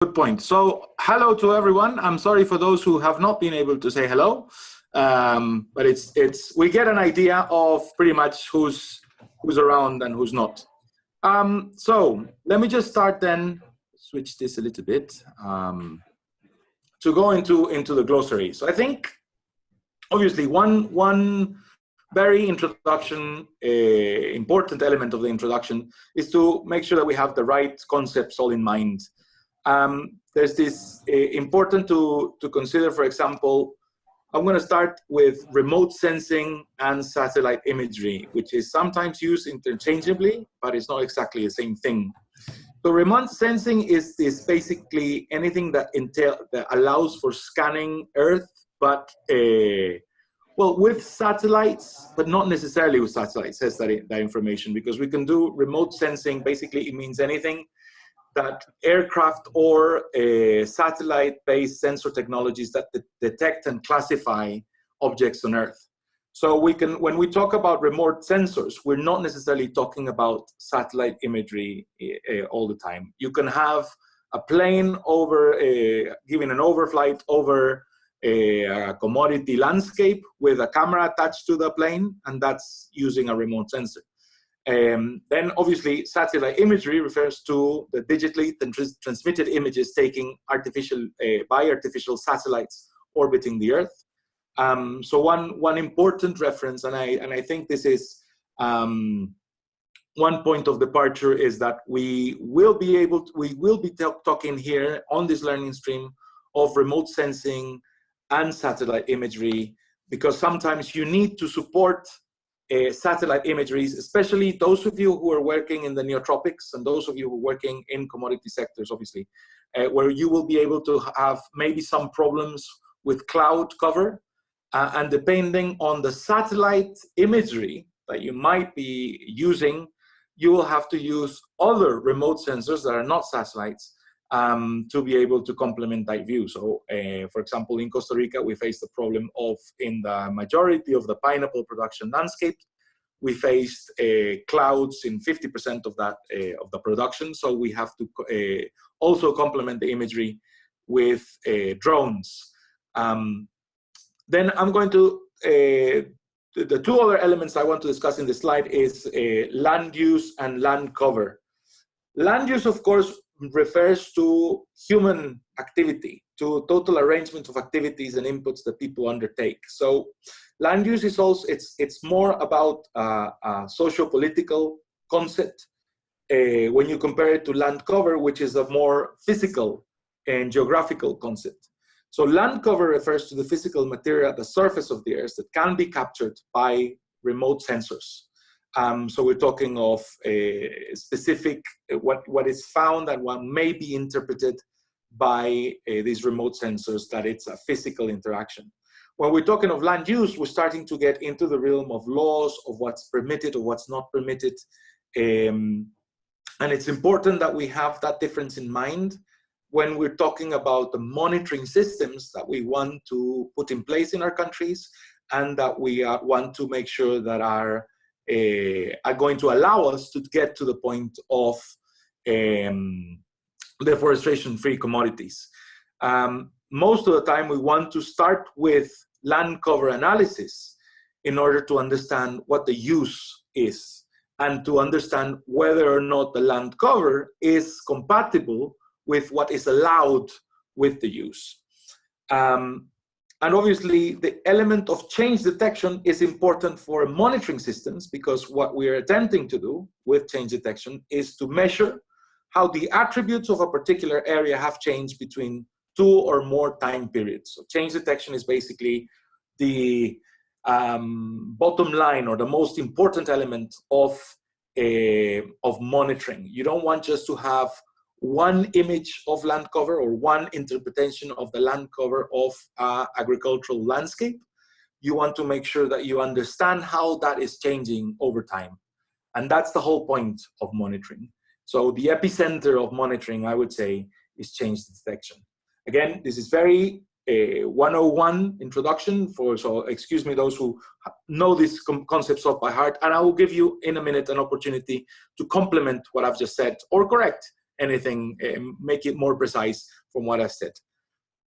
Good point. So hello to everyone. I'm sorry for those who have not been able to say hello, but we get an idea of pretty much who's around and who's not. So let me just start then, switch this a little bit to go into the glossary. So I think obviously one very important element of the introduction is to make sure that we have the right concepts all in mind. There's this important to consider, for example, I'm going to start with remote sensing and satellite imagery, which is sometimes used interchangeably, but it's not exactly the same thing. So remote sensing is basically anything that allows for scanning Earth, but well, with satellites, but not necessarily with satellites, says that information, because we can do remote sensing. Basically, it means anything that aircraft or satellite-based sensor technologies that detect and classify objects on Earth. So when we talk about remote sensors, we're not necessarily talking about satellite imagery all the time. You can have a plane giving an overflight over a commodity landscape with a camera attached to the plane, and that's using a remote sensor. Then obviously satellite imagery refers to the digitally transmitted images taken by artificial satellites orbiting the Earth. So one important reference, and I think this is one point of departure, is that we will be talking here on this learning stream of remote sensing and satellite imagery, because sometimes you need to support satellite imageries, especially those of you who are working in the neotropics and those of you who are working in commodity sectors, obviously, where you will be able to have maybe some problems with cloud cover. And depending on the satellite imagery that you might be using, you will have to use other remote sensors that are not satellites to be able to complement that view. So, for example, in Costa Rica, we face the problem of, in the majority of the pineapple production landscape, we faced clouds in 50% of that of the production. So we have to also complement the imagery with drones. Then I'm going to, the two other elements I want to discuss in this slide is land use and land cover. Land use, of course, refers to human activity, to total arrangement of activities and inputs that people undertake. So land use is also, it's more about a socio-political concept when you compare it to land cover, which is a more physical and geographical concept. So land cover refers to the physical material at the surface of the Earth that can be captured by remote sensors. So we're talking of a specific, what is found and what may be interpreted by these remote sensors, that it's a physical interaction. When we're talking of land use, we're starting to get into the realm of laws, of what's permitted or what's not permitted. And it's important that we have that difference in mind when we're talking about the monitoring systems that we want to put in place in our countries, and that we want to make sure that are going to allow us to get to the point of deforestation-free commodities. Most of the time, we want to start with land cover analysis in order to understand what the use is and to understand whether or not the land cover is compatible with what is allowed with the use. And obviously, the element of change detection is important for monitoring systems, because what we are attempting to do with change detection is to measure how the attributes of a particular area have changed between two or more time periods. So change detection is basically the bottom line, or the most important element of monitoring. You don't want just to have one image of land cover or one interpretation of the land cover of agricultural landscape. You want to make sure that you understand how that is changing over time. And that's the whole point of monitoring. So the epicenter of monitoring, I would say, is change detection. Again, this is very 101 introduction so excuse me, those who know these concepts off by heart, and I will give you in a minute an opportunity to complement what I've just said or correct anything, make it more precise from what I said.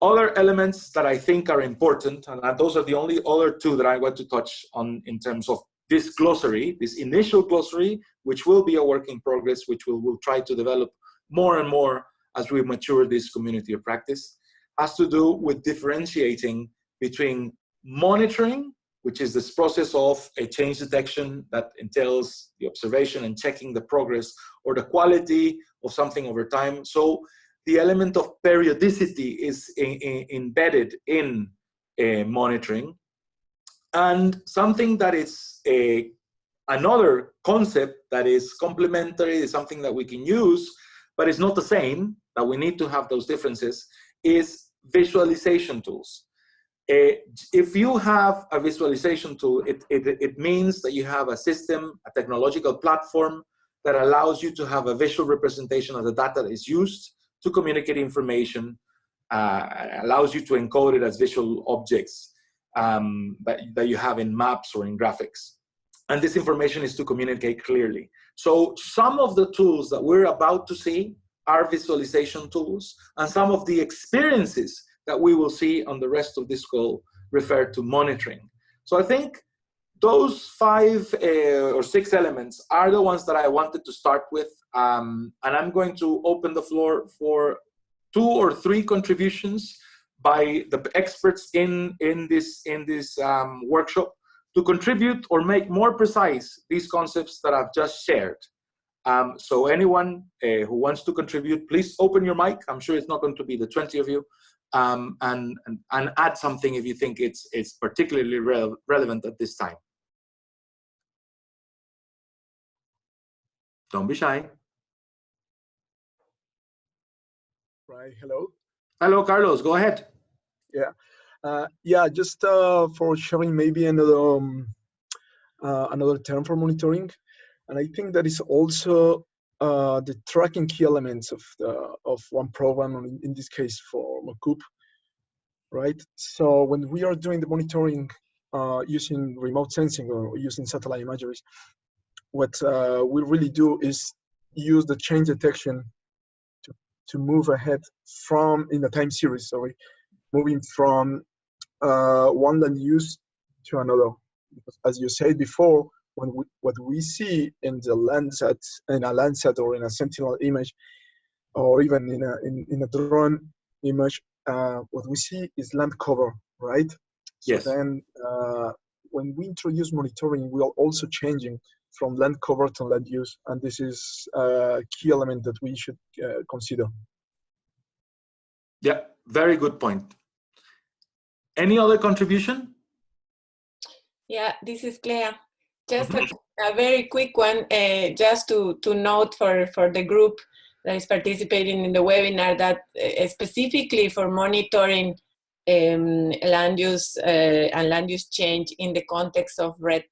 Other elements that I think are important, and those are the only other two that I want to touch on in terms of this glossary, this initial glossary, which will be a work in progress, which we'll try to develop more and more as we mature this community of practice, has to do with differentiating between monitoring, which is this process of a change detection that entails the observation and checking the progress or the quality of something over time. So the element of periodicity is embedded in monitoring. And something that is another concept that is complementary, is something that we can use, but it's not the same, that we need to have those differences, is visualization tools. If you have a visualization tool, it means that you have a system, a technological platform that allows you to have a visual representation of the data that is used to communicate information, allows you to encode it as visual objects that you have in maps or in graphics. And this information is to communicate clearly. So some of the tools that we're about to see are visualization tools, and some of the experiences that we will see on the rest of this call refer to monitoring. So I think those 5 or 6 elements are the ones that I wanted to start with. And I'm going to open the floor for 2 or 3 contributions by the experts in this workshop to contribute or make more precise these concepts that I've just shared. So anyone who wants to contribute, please open your mic. I'm sure it's not going to be the 20 of you. And add something if you think it's particularly relevant at this time. Don't be shy. Right, hello. Hello, Carlos, go ahead. Yeah, just for sharing maybe another term for monitoring. And I think that is also the tracking key elements of one program, in this case for Mocoup, right? So when we are doing the monitoring using remote sensing or using satellite imageries, what we really do is use the change detection to move ahead in the time series, moving from one land use to another. Because as you said before, what we see in the Landsat or in a Sentinel image, or even in a drone image, what we see is land cover, right? Yes. So then when we introduce monitoring, we are also changing from land cover to land use, and this is a key element that we should consider. Yeah, very good point. Any other contribution? Yeah, this is Clea. Just a very quick one, just to note for the group that is participating in the webinar that specifically for monitoring land use and land use change in the context of REDD+,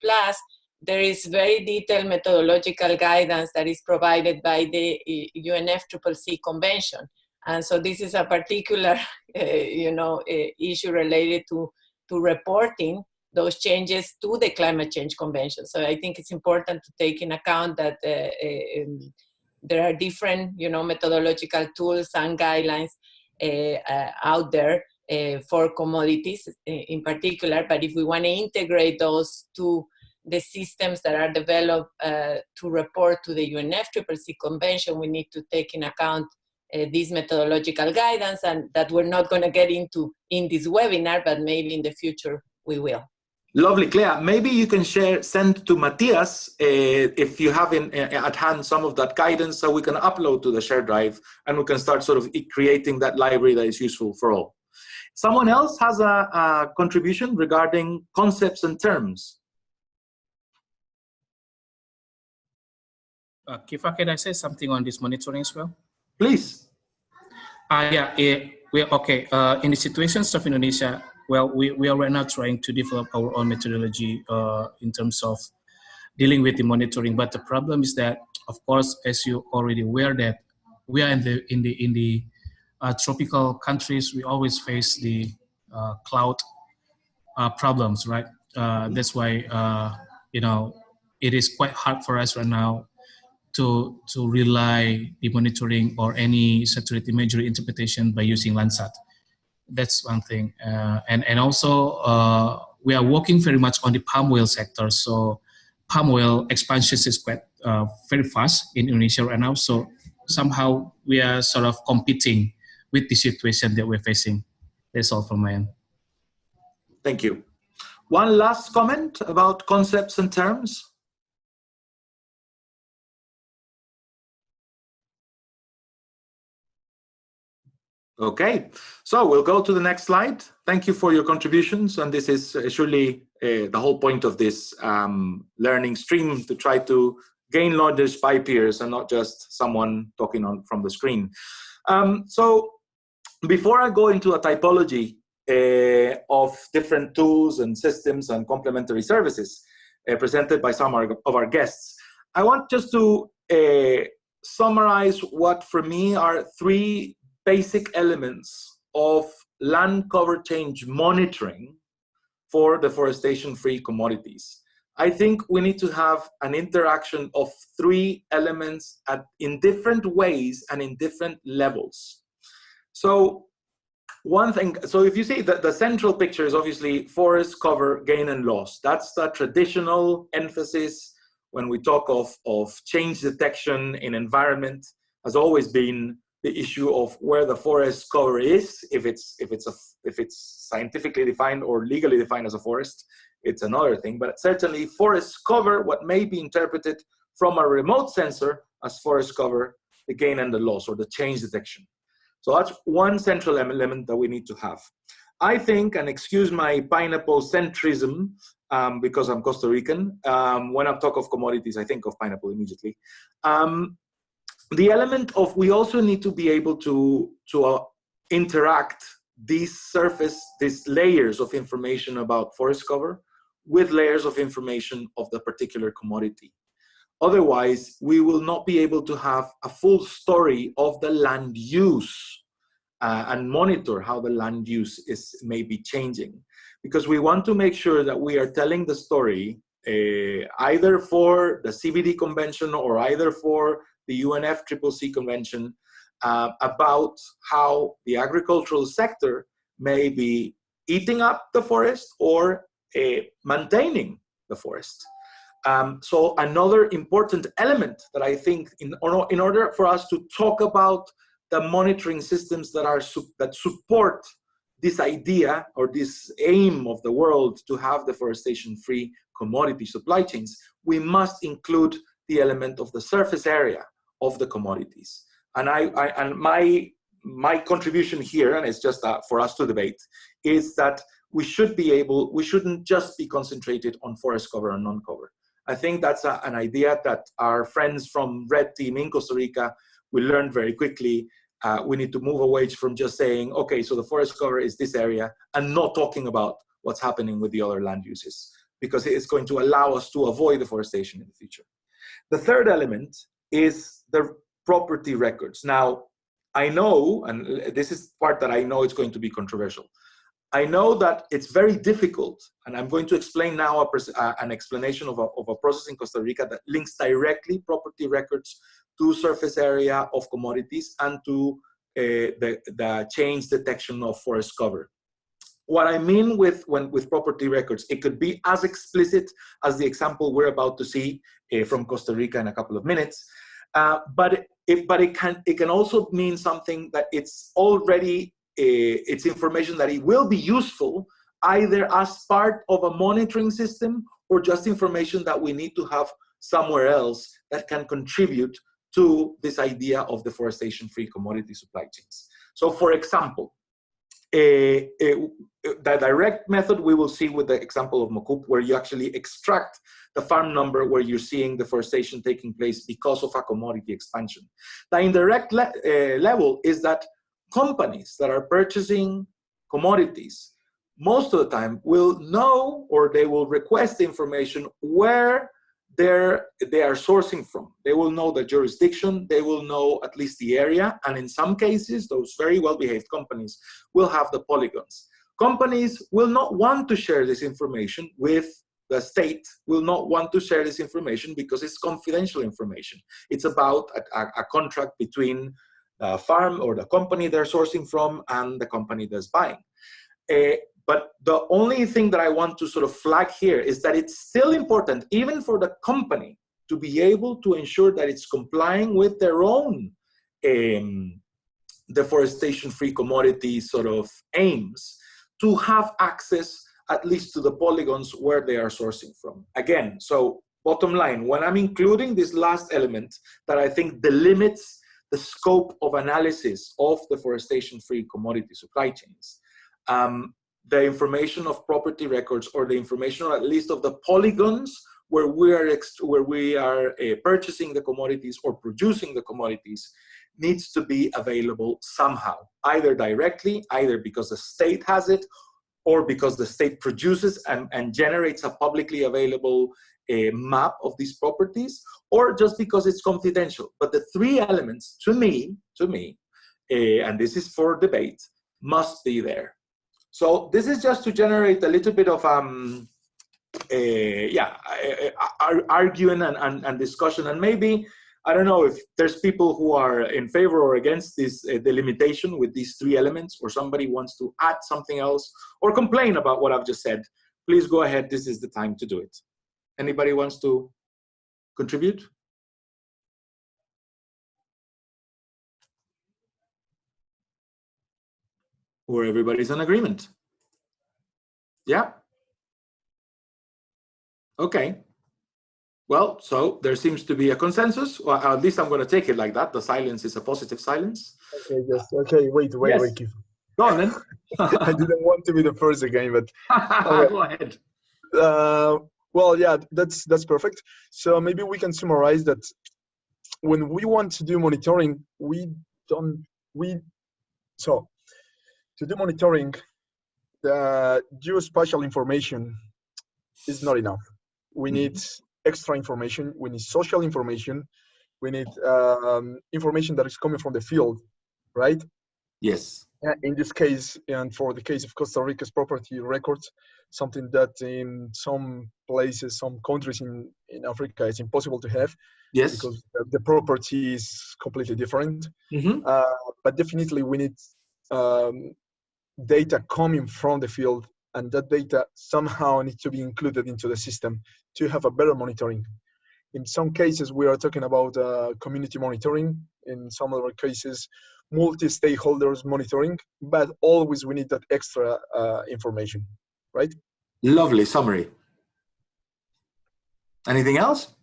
there is very detailed methodological guidance that is provided by the UNFCCC Convention. And so this is a particular issue related to reporting those changes to the Climate Change Convention. So I think it's important to take in account that there are different, methodological tools and guidelines out there for commodities in particular. But if we want to integrate those to the systems that are developed to report to the UNFCCC Convention, we need to take in account these methodological guidance, and that we're not going to get into in this webinar, but maybe in the future we will. Lovely, Clea. Maybe you can send to Matthias if you have at hand some of that guidance, so we can upload to the shared drive and we can start sort of creating that library that is useful for all. Someone else has a contribution regarding concepts and terms. Kifa, can I say something on this monitoring as well? Please. Okay. In the situations of Indonesia, well, we are right now trying to develop our own methodology in terms of dealing with the monitoring. But the problem is that, of course, as you already aware, that we are in the tropical countries. We always face the cloud problems, right? That's why it is quite hard for us right now to rely the monitoring or any saturated imagery interpretation by using Landsat. That's one thing. And also we are working very much on the palm oil sector. So palm oil expansion is quite very fast in Indonesia right now. So somehow we are sort of competing with the situation that we're facing. That's all from my end. Thank you. One last comment about concepts and terms. Okay, so we'll go to the next slide. Thank you for your contributions. And this is surely the whole point of this learning stream, to try to gain knowledge by peers and not just someone talking from the screen. So before I go into a typology of different tools and systems and complementary services presented by some of our guests, I want just to summarize what for me are three basic elements of land cover change monitoring for deforestation-free commodities. I think we need to have an interaction of three elements in different ways and in different levels. So one thing, so if you see the central picture is obviously forest cover gain and loss. That's the traditional emphasis when we talk of change detection in environment, has always been the issue of where the forest cover is, if it's scientifically defined or legally defined as a forest, it's another thing. But certainly forest cover, what may be interpreted from a remote sensor as forest cover, the gain and the loss, or the change detection. So that's one central element that we need to have. I think, and excuse my pineapple centrism, because I'm Costa Rican, when I talk of commodities, I think of pineapple immediately. The element of, we also need to be able to interact these layers of information about forest cover with layers of information of the particular commodity. Otherwise, we will not be able to have a full story of the land use and monitor how the land use is maybe changing. Because we want to make sure that we are telling the story either for the CBD Convention or either for the UNFCCC Convention about how the agricultural sector may be eating up the forest or maintaining the forest. So another important element that I think in order for us to talk about the monitoring systems that support this idea or this aim of the world to have deforestation-free commodity supply chains, we must include the element of the surface area of the commodities. And my contribution here, and it's just for us to debate, is that we shouldn't just be concentrated on forest cover and non-cover. I think that's an idea that our friends from Red Team in Costa Rica will learn very quickly. We need to move away from just saying, okay, so the forest cover is this area, and not talking about what's happening with the other land uses, because it's going to allow us to avoid deforestation in the future. The third element is the property records. Now, I know, and this is part that I know it's going to be controversial. I know that it's very difficult, and I'm going to explain now an explanation of a process in Costa Rica that links directly property records to surface area of commodities and to the change detection of forest cover. What I mean with property records, it could be as explicit as the example we're about to see from Costa Rica in a couple of minutes, but it can also mean something that it's already it's information that it will be useful either as part of a monitoring system or just information that we need to have somewhere else that can contribute to this idea of deforestation-free commodity supply chains. So, for example, the direct method we will see with the example of Mokup, where you actually extract the farm number where you're seeing deforestation taking place because of a commodity expansion. The indirect level is that companies that are purchasing commodities most of the time will know, or they will request information where they are sourcing from. They will know the jurisdiction, they will know at least the area, and in some cases, those very well-behaved companies will have the polygons. Companies will not want to share this information with the state will not want to share this information because it's confidential information. It's about a contract between the farm or the company they're sourcing from and the company that's buying. But the only thing that I want to sort of flag here is that it's still important, even for the company, to be able to ensure that it's complying with their own deforestation-free commodity sort of aims, to have access at least to the polygons where they are sourcing from. Again, so bottom line, when I'm including this last element that I think delimits the scope of analysis of deforestation-free commodity supply chains, the information of property records, or the information, or at least of the polygons where we are purchasing the commodities or producing the commodities, needs to be available somehow, either directly, either because the state has it, or because the state produces and generates a publicly available map of these properties, or just because it's confidential. But the three elements, to me, and this is for debate, must be there. So this is just to generate a little bit of arguing and discussion, and maybe, I don't know if there's people who are in favor or against this delimitation with these three elements, or somebody wants to add something else or complain about what I've just said. Please go ahead, this is the time to do it. Anybody wants to contribute? Or everybody's in agreement? Yeah? Okay. Well, so there seems to be a consensus, or at least I'm going to take it like that. The silence is a positive silence. Okay, yes. Okay, wait, Keith. Go on then. I didn't want to be the first again, but okay. Go ahead. Well, yeah, that's perfect. So maybe we can summarize that when we want to do monitoring, so to do monitoring, the geospatial information is not enough. We need extra information. We need social information. We need information that is coming from the field, right? Yes. In this case, and for the case of Costa Rica's property records, something that in some places, some countries in Africa, is impossible to have. Yes. Because the property is completely different. But definitely we need data coming from the field, and that data somehow needs to be included into the system to have a better monitoring. In some cases, we are talking about community monitoring. In some other cases, multi-stakeholders monitoring, but always we need that extra information, right? Lovely summary. Anything else?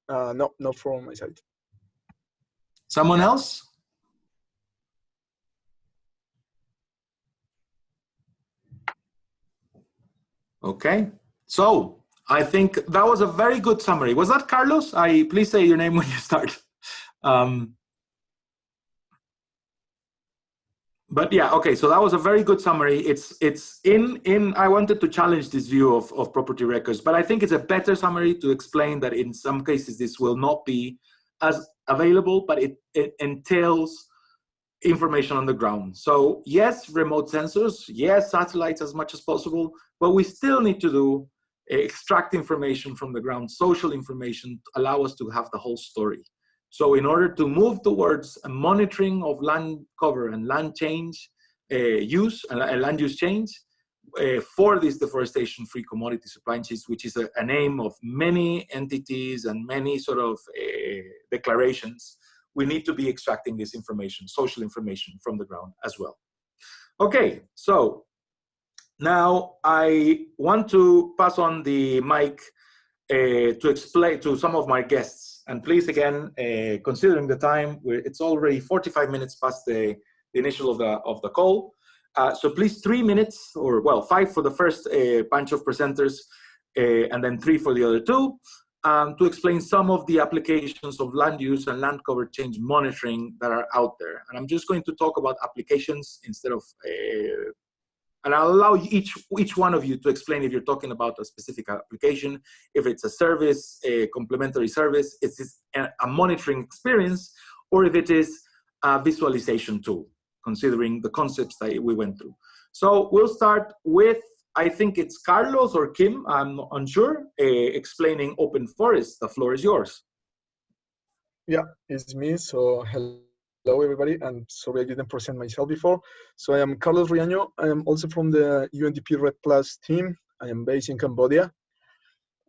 No, not from my side. Someone else? Okay, so I think that was a very good summary. Was that Carlos? Please say your name when you start. But yeah, okay, so that was a very good summary. I wanted to challenge this view of property records, but I think it's a better summary to explain that in some cases this will not be as available, but it entails information on the ground. So yes, remote sensors, yes, satellites as much as possible, but we still need to extract information from the ground, social information, to allow us to have the whole story. So in order to move towards a monitoring of land cover and land change use, and land use change, for these deforestation-free commodity supply chains, which is an aim of many entities and many sort of declarations, we need to be extracting this information, social information, from the ground as well. Okay, so now I want to pass on the mic to explain to some of my guests. And please, again, considering the time, it's already 45 minutes past the initial of the call. So please, 3 minutes, or well, 5 for the first bunch of presenters, and then 3 for the other 2, to explain some of the applications of land use and land cover change monitoring that are out there. And I'm just going to talk about applications instead of, and I'll allow each one of you to explain if you're talking about a specific application, if it's a service, a complementary service, if it's a monitoring experience, or if it is a visualization tool. considering the concepts that we went through. So we'll start with, I think it's Carlos or Kim, I'm unsure, explaining Open Forest. The floor is yours. Yeah, it's me. So hello, everybody. And sorry I didn't present myself before. So I am Carlos Riaño. I am also from the UNDP Red Plus team. I am based in Cambodia.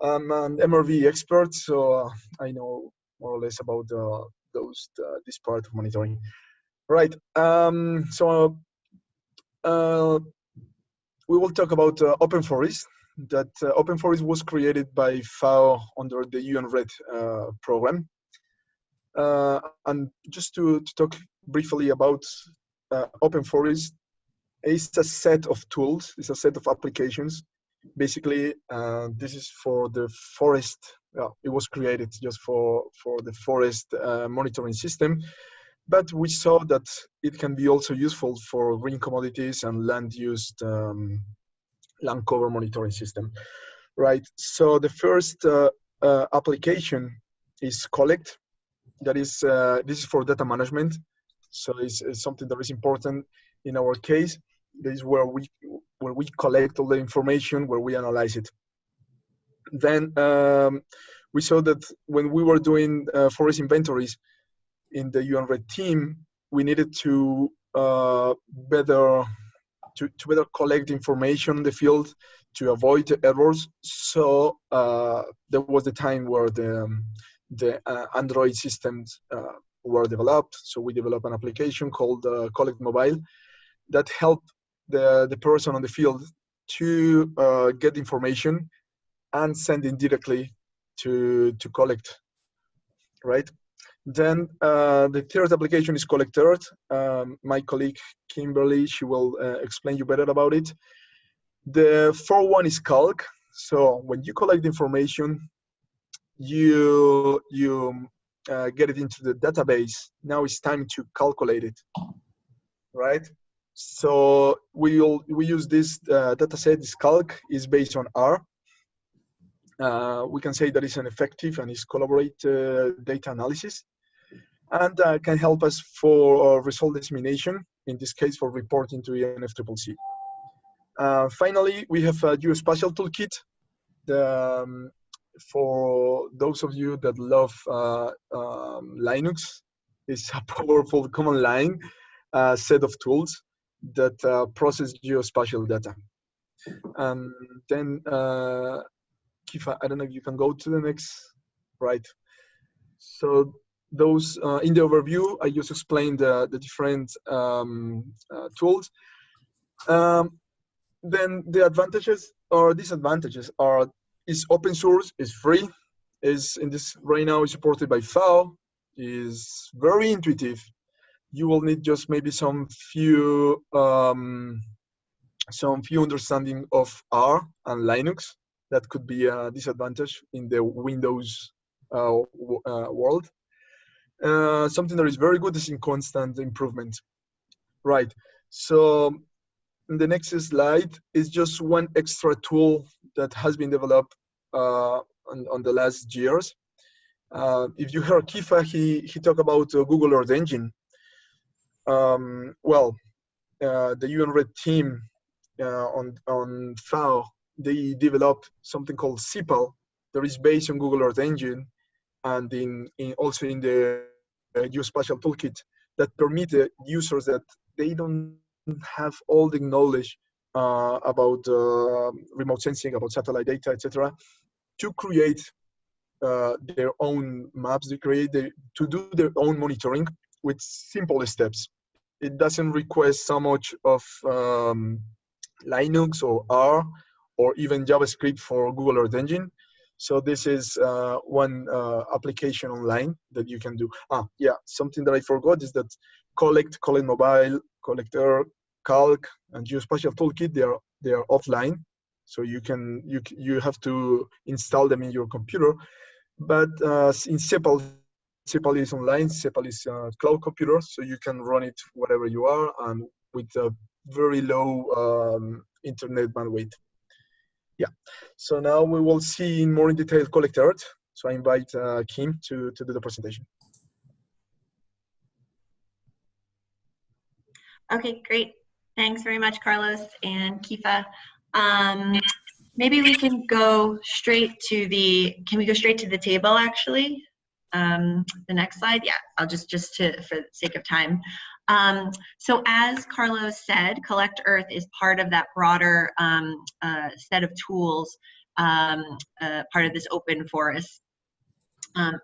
I'm an MRV expert, so I know more or less about this part of monitoring. Right. We will talk about Open Forest. That Open Forest was created by FAO under the UN Red program. And just to talk briefly about Open Forest, it's a set of tools, it's a set of applications. Basically, this is for the forest. It was created just for the forest monitoring system, but we saw that it can be also useful for green commodities and land-used land cover monitoring system. Right. So the first application is Collect. That is this is for data management. So it's something that is important in our case. This is where we collect all the information, where we analyze it. Then we saw that when we were doing forest inventories in the UN Red team, we needed to better collect information in the field to avoid errors. So there was the time where the Android systems were developed. So we developed an application called Collect Mobile that helped the person on the field to get information and send it directly to Collect, right? Then the third application is Collect Earth. My colleague Kimberly, she will explain you better about it. The fourth one is Calc. So when you collect information, you get it into the database. Now it's time to calculate it, right? So we use this data set. This Calc is based on R. We can say that it's an effective and is collaborate data analysis, and can help us for result dissemination, in this case for reporting to UNFCCC. Finally, we have a geospatial toolkit. For those of you that love Linux, it's a powerful command line set of tools that process geospatial data. And then, Kifa, I don't know if you can go to the next, right. So those, in the overview, I just explained the different tools. Then the advantages or disadvantages are, is open source, is free, is in this right now is supported by FAO, is very intuitive. You will need just maybe some few understanding of R and Linux. That could be a disadvantage in the Windows world. Something that is very good is in constant improvement. Right. So in the next slide is just one extra tool that has been developed on the last years. If you heard Kifa, he talked about Google Earth Engine. The UN Red team on FAO, they developed something called CPAL that is based on Google Earth Engine, and also in the geospatial toolkit that permit the users that they don't have all the knowledge about remote sensing, about satellite data, etc., to create their own maps, to do their own monitoring with simple steps. It doesn't require so much of Linux or R or even JavaScript for Google Earth Engine. So this is one application online that you can do. Something that I forgot is that Collect Mobile, Collect Earth, Calc, and Geospatial Toolkit, they are offline. So you have to install them in your computer. But in CEPAL is online. CEPAL is a cloud computer, so you can run it wherever you are and with a very low internet bandwidth. Yeah. So now we will see in more in detail Collect Earth. So I invite Kim to do the presentation. Okay, great. Thanks very much, Carlos and Kifa. Maybe we can go straight to can we go straight to the table actually? The next slide, yeah, I'll for the sake of time. So as Carlos said, Collect Earth is part of that broader set of tools, part of this open forest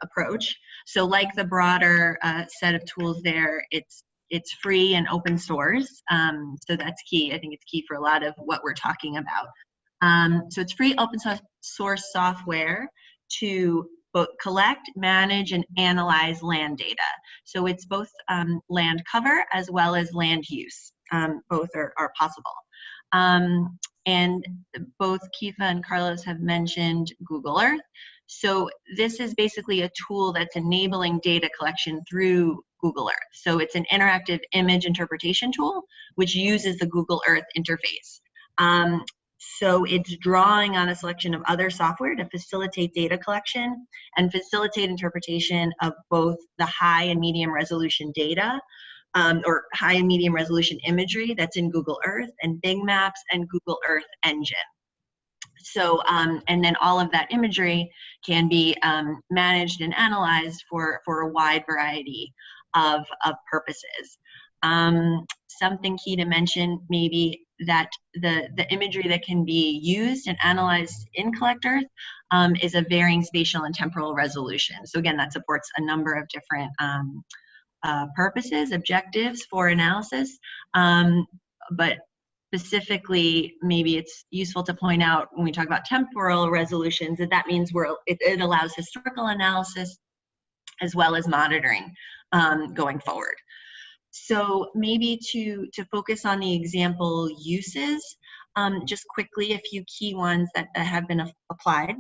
approach. So like the broader set of tools there, it's free and open source. So that's key. I think it's key for a lot of what we're talking about. So it's free open source software to both collect, manage, and analyze land data. So it's both land cover as well as land use. Both are possible. And both Kifa and Carlos have mentioned Google Earth. So this is basically a tool that's enabling data collection through Google Earth. So it's an interactive image interpretation tool, which uses the Google Earth interface. So it's drawing on a selection of other software to facilitate data collection and facilitate interpretation of both the high and medium resolution data, or high and medium resolution imagery that's in Google Earth and Bing Maps and Google Earth Engine. So, and then all of that imagery can be managed and analyzed for a wide variety of purposes. Something key to mention maybe that the imagery that can be used and analyzed in Collect Earth is of varying spatial and temporal resolution. So again, that supports a number of different purposes, objectives for analysis, but specifically, maybe it's useful to point out when we talk about temporal resolutions that means it allows historical analysis as well as monitoring going forward. So maybe to focus on the example uses, just quickly a few key ones that have been applied.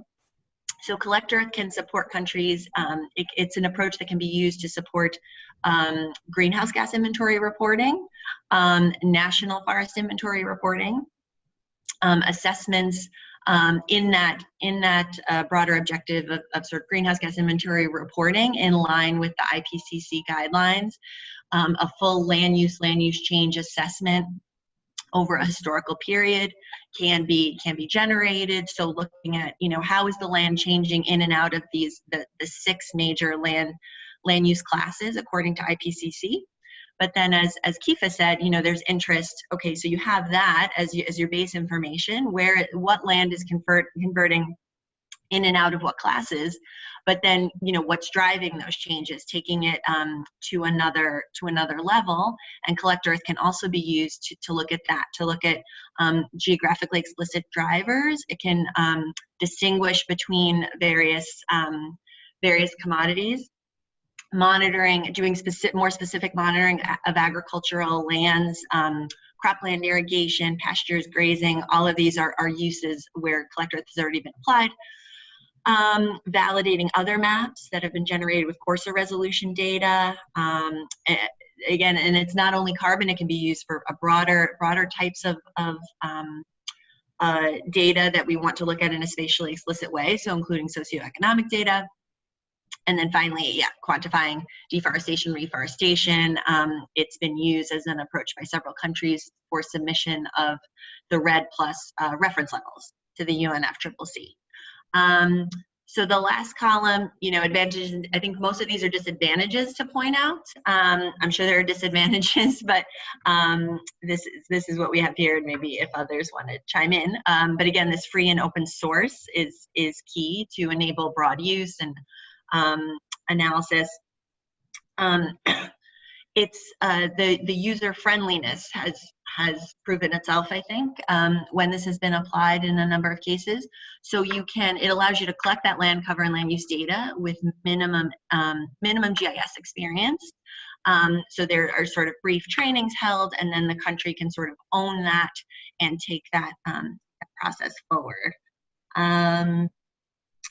So Collect Earth can support countries. It's an approach that can be used to support greenhouse gas inventory reporting, national forest inventory reporting, assessments in that broader objective of sort of greenhouse gas inventory reporting in line with the IPCC guidelines, a full land use change assessment over a historical period can be generated. So looking at, how is the land changing in and out of the 6 major land use classes according to IPCC. But then as Kifa said, there's interest. Okay, so you have that as your base information, what land is converting in and out of what classes, but then what's driving those changes, taking it to another level. And Collect Earth can also be used to look at that, to look at geographically explicit drivers. It can distinguish between various commodities, monitoring, doing more specific monitoring of agricultural lands, cropland irrigation, pastures, grazing. All of these are uses where Collect Earth has already been applied. Validating other maps that have been generated with coarser resolution data. Again, and it's not only carbon, it can be used for a broader types of data that we want to look at in a spatially explicit way, so including socioeconomic data. And then finally, quantifying deforestation, reforestation. It's been used as an approach by several countries for submission of the REDD+ reference levels to the UNFCCC. So the last column, advantages, I think most of these are disadvantages to point out. I'm sure there are disadvantages, but this is what we have here, and maybe if others want to chime in. But again, this free and open source is key to enable broad use and analysis. It's the user friendliness has proven itself, I think, when this has been applied in a number of cases. So it allows you to collect that land cover and land use data with minimum GIS experience. So there are sort of brief trainings held, and then the country can sort of own that and take that process forward.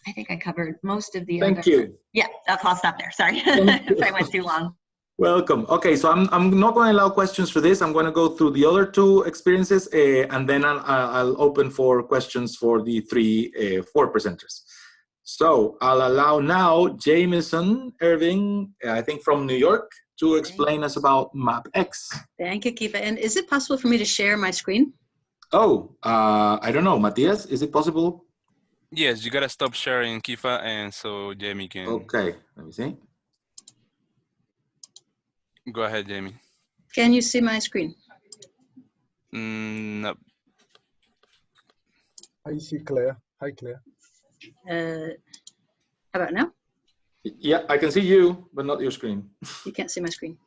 I think I covered most of the other. Thank you. Yeah, I'll stop there. Sorry if I went too long. Welcome. Okay, so I'm not going to allow questions for this. I'm going to go through the other 2 experiences, and then I'll open for questions for the 4 presenters. So I'll allow now Jameson Irving, I think from New York, to explain us about MapX. Thank you, Kiva. And is it possible for me to share my screen? Oh, I don't know, Matthias, is it possible? Yes, you gotta stop sharing, Kifa, and so Jamie can. Okay, let me see. Go ahead, Jamie. Can you see my screen? No. I see Claire. Hi, Claire. How about now? Yeah, I can see you, but not your screen. You can't see my screen.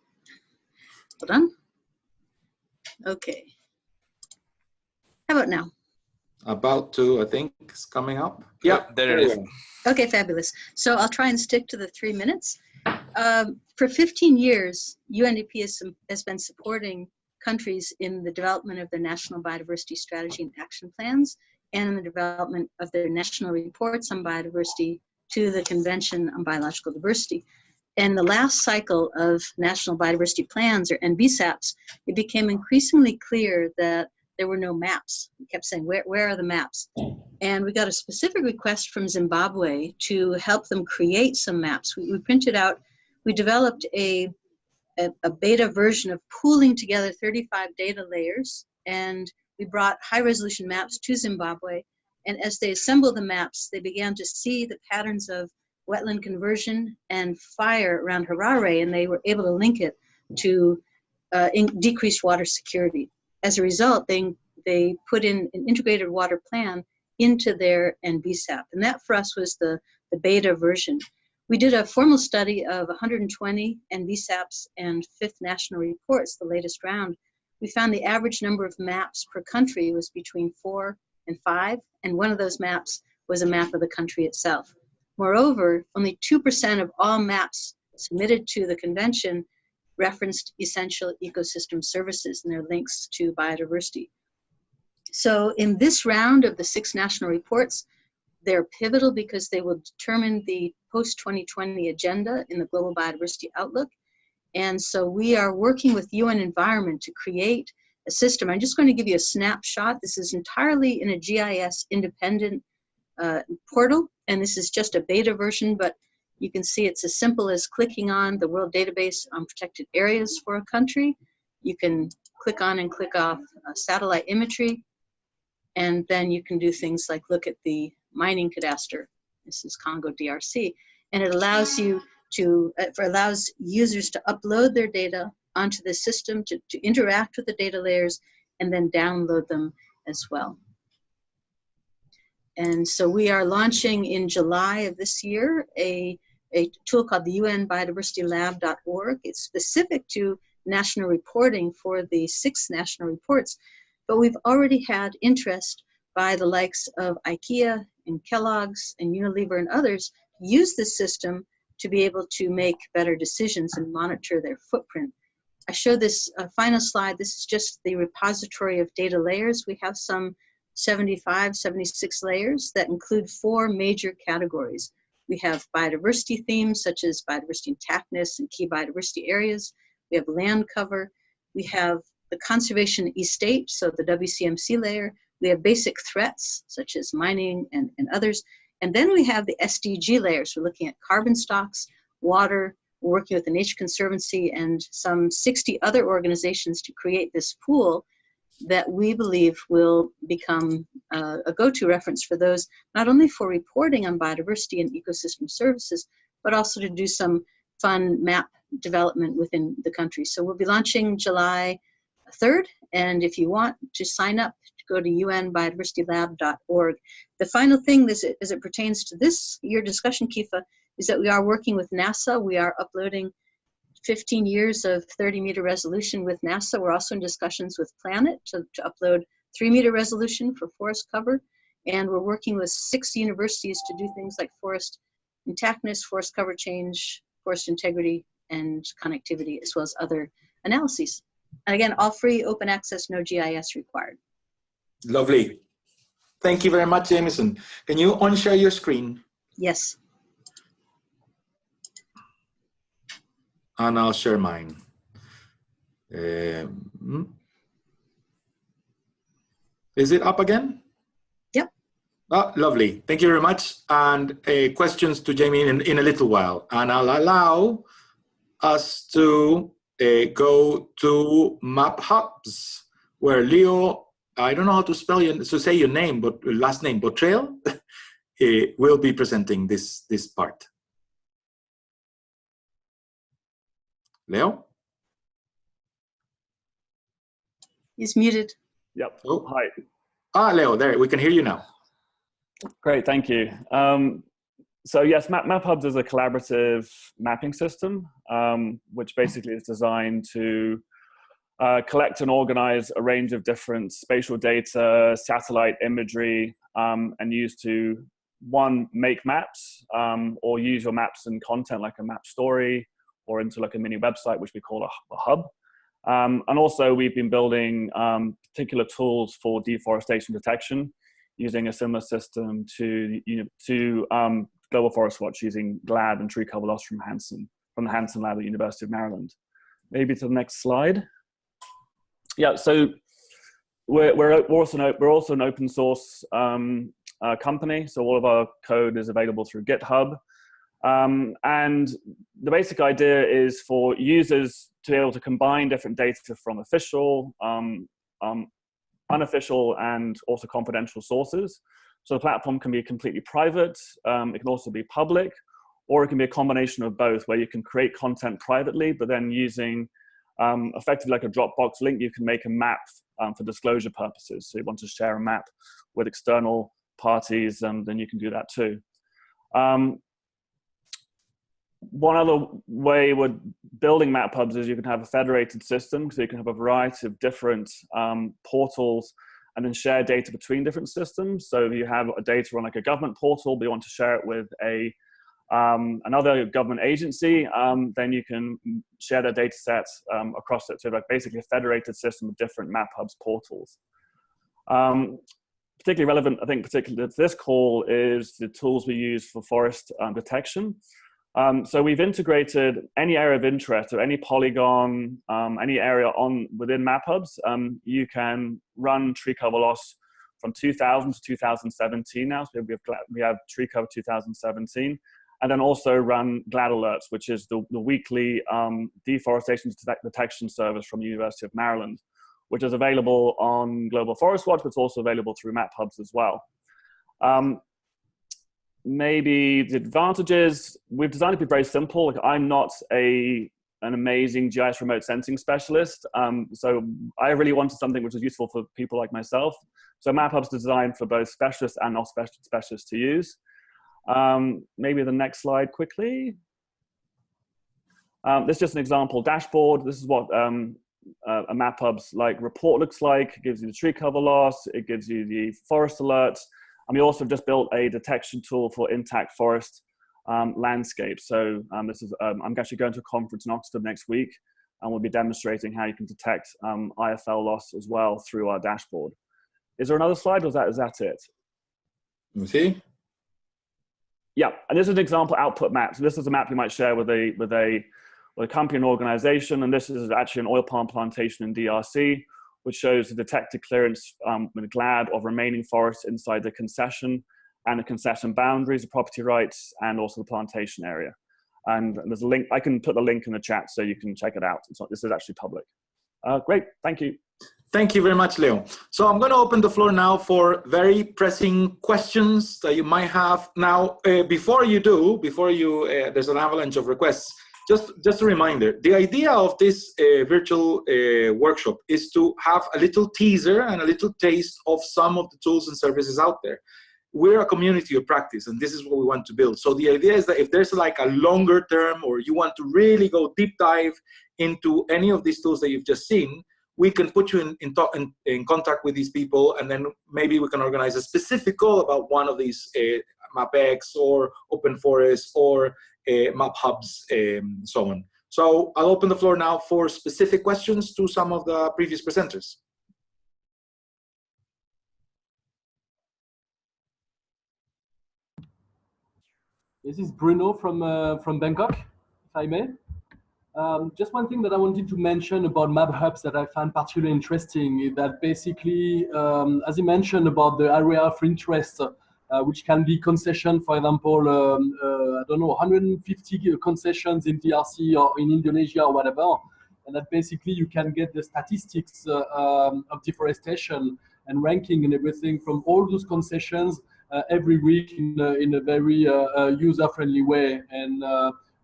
Hold on. Okay. How about now? About to, I think, it's coming up. Yeah, there it is. Okay, fabulous. So I'll try and stick to the 3 minutes. For 15 years, UNDP has been supporting countries in the development of their national biodiversity strategy and action plans, and in the development of their national reports on biodiversity to the Convention on Biological Diversity. In the last cycle of national biodiversity plans, or NBSAPs, it became increasingly clear that there were no maps. We kept saying, where are the maps? And we got a specific request from Zimbabwe to help them create some maps. We printed out, we developed a beta version of pooling together 35 data layers, and we brought high-resolution maps to Zimbabwe. And as they assembled the maps, they began to see the patterns of wetland conversion and fire around Harare, and they were able to link it to decreased water security. As a result, they put in an integrated water plan into their NBSAP, and that for us was the beta version. We did a formal study of 120 NBSAPs and 5th national reports, the latest round. We found the average number of maps per country was between 4 and 5, and one of those maps was a map of the country itself. Moreover, only 2% of all maps submitted to the convention referenced essential ecosystem services and their links to biodiversity. So in this round of the 6 national reports, they're pivotal because they will determine the post-2020 agenda in the Global Biodiversity Outlook. And so we are working with UN Environment to create a system. I'm just going to give you a snapshot. This is entirely in a GIS independent portal, and this is just a beta version, but you can see it's as simple as clicking on the World Database on protected areas for a country. You can click on and click off satellite imagery, and then you can do things like look at the mining cadastre. This is Congo DRC, and it allows you to, allows users to upload their data onto the system to interact with the data layers and then download them as well. And so we are launching in July of this year a tool called the unbiodiversitylab.org. It's specific to national reporting for the 6 national reports, but we've already had interest by the likes of IKEA and Kellogg's and Unilever and others use this system to be able to make better decisions and monitor their footprint. I show this final slide. This is just the repository of data layers. We have some 75, 76 layers that include 4 major categories. We have biodiversity themes such as biodiversity intactness and key biodiversity areas. We have land cover. We have the conservation estate, so the WCMC layer. We have basic threats such as mining and others. And then we have the SDG layers. We're looking at carbon stocks, water. We're working with the Nature Conservancy and some 60 other organizations to create this pool that we believe will become a go-to reference for those, not only for reporting on biodiversity and ecosystem services, but also to do some fun map development within the country. So we'll be launching July 3rd, and if you want to sign up, go to unbiodiversitylab.org. The final thing as it pertains to this year discussion, Kifa, is that we are working with NASA. We are uploading 15 years of 30-meter resolution with NASA. We're also in discussions with Planet to upload 3-meter resolution for forest cover. And we're working with 6 universities to do things like forest intactness, forest cover change, forest integrity, and connectivity, as well as other analyses. And again, all free, open access, no GIS required. Lovely. Thank you very much, Jameson. Can you unshare your screen? Yes. And I'll share mine. Is it up again? Yep. Oh, lovely. Thank you very much. And questions to Jamie in a little while. And I'll allow us to go to Map Hubs, where Leo, I don't know how to spell say your name, but last name, Botrel, will be presenting this part. Leo? He's muted. Yep. Oh. Hi. Ah, Leo, there, we can hear you now. Great, thank you. So yes, MapHubs is a collaborative mapping system, which basically is designed to collect and organize a range of different spatial data, satellite imagery, and use to, one, make maps, or use your maps and content like a map story, or into like a mini website, which we call a hub. And also we've been building particular tools for deforestation detection, using a similar system to Global Forest Watch, using GLAD and tree cover loss from the Hansen Lab at University of Maryland. Maybe to the next slide. Yeah, so we're also an open source company, so all of our code is available through GitHub. And the basic idea is for users to be able to combine different data from official, unofficial, and also confidential sources. So the platform can be completely private, it can also be public, or it can be a combination of both, where you can create content privately, but then using effectively like a Dropbox link, you can make a map for disclosure purposes. So you want to share a map with external parties, then you can do that too. One other way with building map hubs is you can have a federated system, so you can have a variety of different portals and then share data between different systems. So if you have data on like a government portal, but you want to share it with another government agency, then you can share their data sets across it. So like basically a federated system of different map hubs portals. Particularly relevant, I think, particularly to this call is the tools we use for forest detection. So we've integrated any area of interest, or any polygon, any area within MapHubs. You can run tree cover loss from 2000 to 2017 now. So we have tree cover 2017, and then also run GLAD alerts, which is the weekly deforestation detection service from the University of Maryland, which is available on Global Forest Watch, but it's also available through MapHubs as well. Maybe the advantages, we've designed it to be very simple. Like, I'm not an amazing GIS remote sensing specialist. So I really wanted something which is useful for people like myself. So MapHub's designed for both specialists and not specialists to use. Maybe the next slide quickly. This is just an example dashboard. This is what a MapHub's like report looks like. It gives you the tree cover loss. It gives you the forest alerts. And we also just built a detection tool for intact forest landscape. So I'm actually going to a conference in Oxford next week, and we'll be demonstrating how you can detect IFL loss as well through our dashboard. Is there another slide, or is that it? Let me see. Yeah, and this is an example output map. So this is a map you might share with a company and organization, and this is actually an oil palm plantation in DRC, which shows the detected clearance with GLAD of remaining forests inside the concession, and the concession boundaries, the property rights, and also the plantation area. And there's a link, I can put the link in the chat so you can check it out. This is actually public. Great, thank you. Thank you very much, Leo. So I'm going to open the floor now for very pressing questions that you might have. Now, before you there's an avalanche of requests. Just a reminder, the idea of this virtual workshop is to have a little teaser and a little taste of some of the tools and services out there. We're a community of practice, and this is what we want to build. So the idea is that if there's like a longer term, or you want to really go deep dive into any of these tools that you've just seen, we can put you in contact with these people, and then maybe we can organize a specific call about one of these MapX or Open Forest or MapHubs, so on. So I'll open the floor now for specific questions to some of the previous presenters. This is Bruno from Bangkok, if I may. Just one thing that I wanted to mention about MapHubs that I find particularly interesting is that basically, as you mentioned about the area of interest which can be concession, for example, I don't know, 150 concessions in DRC or in Indonesia or whatever, and that basically you can get the statistics of deforestation and ranking and everything from all those concessions every week in a very user-friendly way. And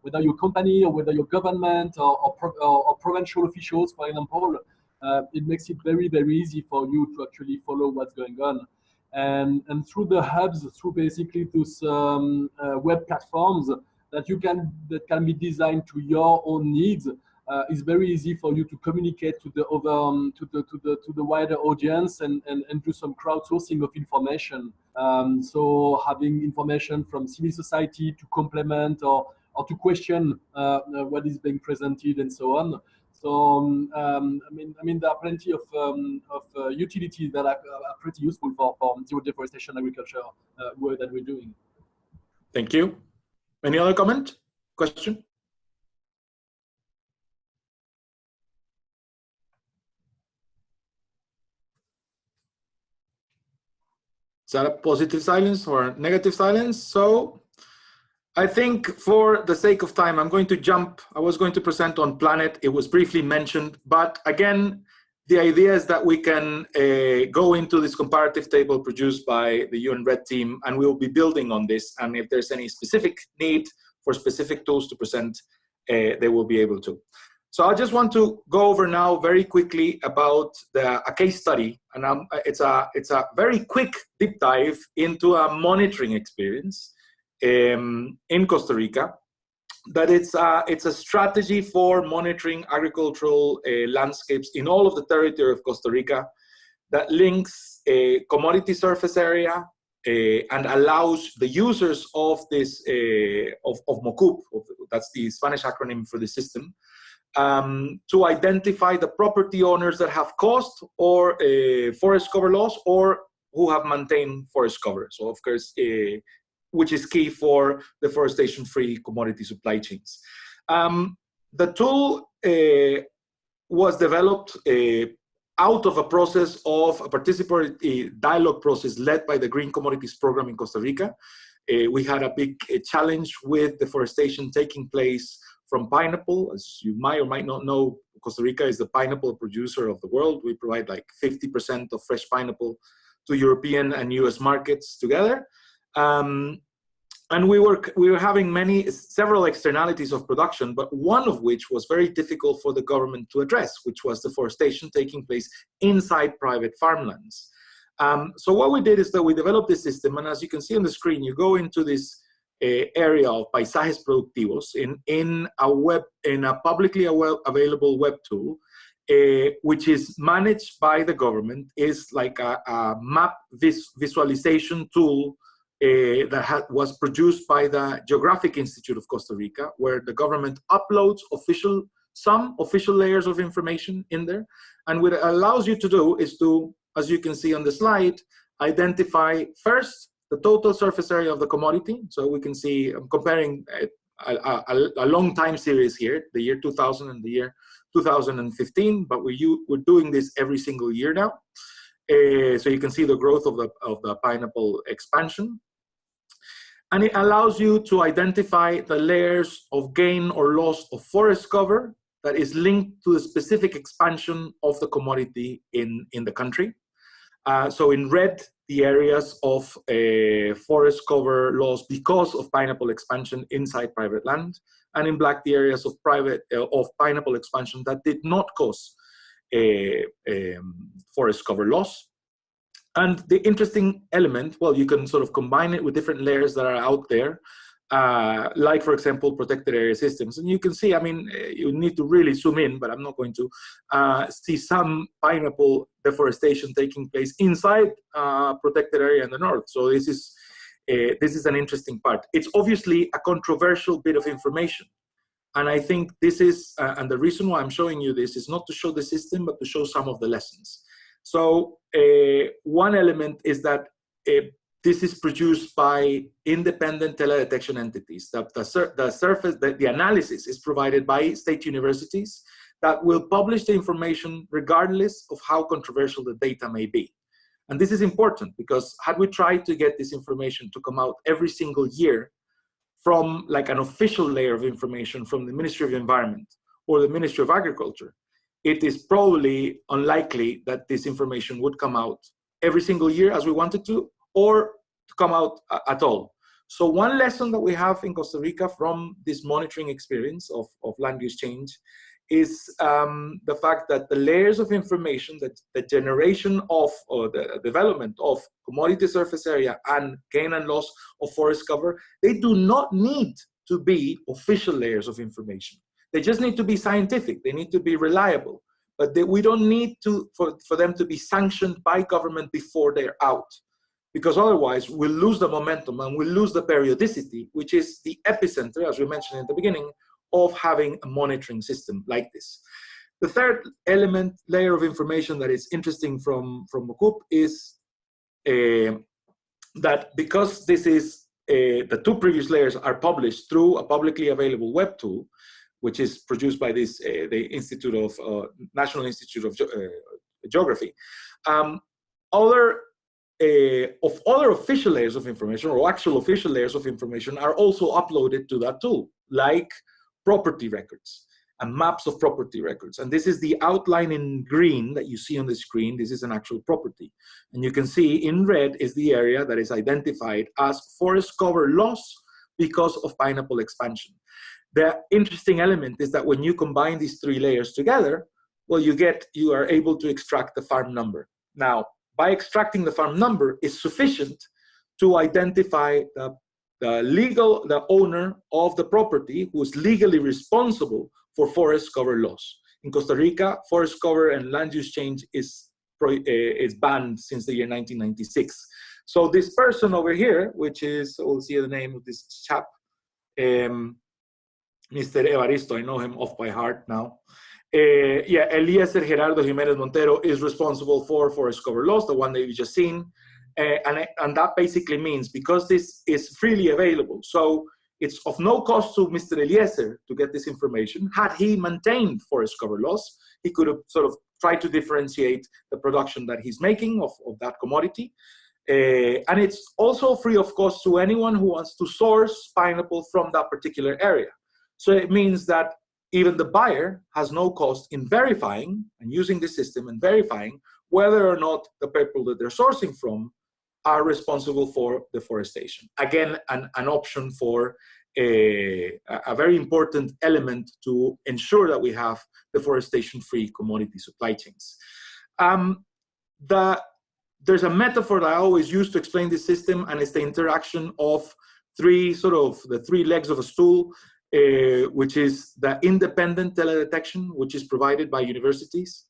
whether you're a company or whether you're government or provincial officials, for example, it makes it very, very easy for you to actually follow what's going on. And through the hubs, through basically those web platforms that can be designed to your own needs, it's very easy for you to communicate to the wider audience and do some crowdsourcing of information. So having information from civil society to complement or to question what is being presented and so on. So I mean, there are plenty of utilities that are pretty useful for zero deforestation agriculture work that we're doing. Thank you. Any other comment, question? Is that a positive silence or negative silence? So I think for the sake of time, I'm going to jump. I was going to present on Planet. It was briefly mentioned, but again, the idea is that we can go into this comparative table produced by the UN Red team, and we will be building on this. And if there's any specific need for specific tools to present, they will be able to. So I just want to go over now very quickly about a case study, and it's a very quick deep dive into a monitoring experience in Costa Rica. That it's a strategy for monitoring agricultural landscapes in all of the territory of Costa Rica that links a commodity surface area and allows the users of this of MOCUP, that's the Spanish acronym for the system, to identify the property owners that have caused or forest cover loss or who have maintained forest cover. So of course, which is key for deforestation-free commodity supply chains. The tool was developed out of a process of a participatory dialogue process led by the Green Commodities Program in Costa Rica. We had a big challenge with deforestation taking place from pineapple. As you might or might not know, Costa Rica is the pineapple producer of the world. We provide like 50% of fresh pineapple to European and US markets together. And we were having several externalities of production, but one of which was very difficult for the government to address, which was deforestation taking place inside private farmlands. So what we did is that we developed this system, and as you can see on the screen, you go into this area of paisajes productivos in a publicly available web tool, which is managed by the government, is like a map visualization tool that was produced by the Geographic Institute of Costa Rica, where the government uploads some official layers of information in there. And what it allows you to do is to, as you can see on the slide, identify first the total surface area of the commodity. So we can see, I'm comparing a long time series here, the year 2000 and the year 2015, but we're doing this every single year now. So you can see the growth of the pineapple expansion. And it allows you to identify the layers of gain or loss of forest cover that is linked to the specific expansion of the commodity in the country. So in red, the areas of forest cover loss because of pineapple expansion inside private land, and in black, the areas of pineapple expansion that did not cause forest cover loss. And the interesting element, well, you can sort of combine it with different layers that are out there, like, for example, protected area systems. And you can see, I mean, you need to really zoom in, but I'm not going to, see some pineapple deforestation taking place inside protected area in the north. So this is an interesting part. It's obviously a controversial bit of information. And I think this is, and the reason why I'm showing you this is not to show the system, but to show some of the lessons. So one element is that this is produced by independent teledetection entities. The analysis is provided by state universities that will publish the information regardless of how controversial the data may be. And this is important because had we tried to get this information to come out every single year from like an official layer of information from the Ministry of Environment or the Ministry of Agriculture, it is probably unlikely that this information would come out every single year as we wanted to, or to come out at all. So one lesson that we have in Costa Rica from this monitoring experience of land use change is the fact that the layers of information, that the generation of, or the development of commodity surface area and gain and loss of forest cover, they do not need to be official layers of information. They just need to be scientific, they need to be reliable, but we don't need to, for them to be sanctioned by government before they're out. Because otherwise we'll lose the momentum and we'll lose the periodicity, which is the epicenter, as we mentioned in the beginning, of having a monitoring system like this. The third layer of information that is interesting from MOCUP is that because this is, the two previous layers are published through a publicly available web tool, which is produced by this, the Institute of, National Institute of Geography. Other official layers of information, or actual official layers of information, are also uploaded to that tool, like property records and maps of property records. And this is the outline in green that you see on the screen. This is an actual property. And you can see in red is the area that is identified as forest cover loss because of pineapple expansion. The interesting element is that when you combine these three layers together, well, you are able to extract the farm number. Now, by extracting the farm number is sufficient to identify the owner of the property who is legally responsible for forest cover loss. In Costa Rica, forest cover and land use change is banned since the year 1996. So this person over here, which is, we'll see the name of this chap, Mr. Evaristo, I know him off by heart now. Eliezer Gerardo Jimenez Montero is responsible for forest cover loss, the one that you've just seen. And that basically means, because this is freely available, so it's of no cost to Mr. Eliezer to get this information. Had he maintained forest cover loss, he could have sort of tried to differentiate the production that he's making of that commodity. And it's also free of cost to anyone who wants to source pineapple from that particular area. So it means that even the buyer has no cost in verifying and using the system and verifying whether or not the people that they're sourcing from are responsible for deforestation. Again, an option for a very important element to ensure that we have deforestation-free commodity supply chains. There's a metaphor that I always use to explain this system, and it's the interaction of the three legs of a stool. Which is the independent teledetection, which is provided by universities,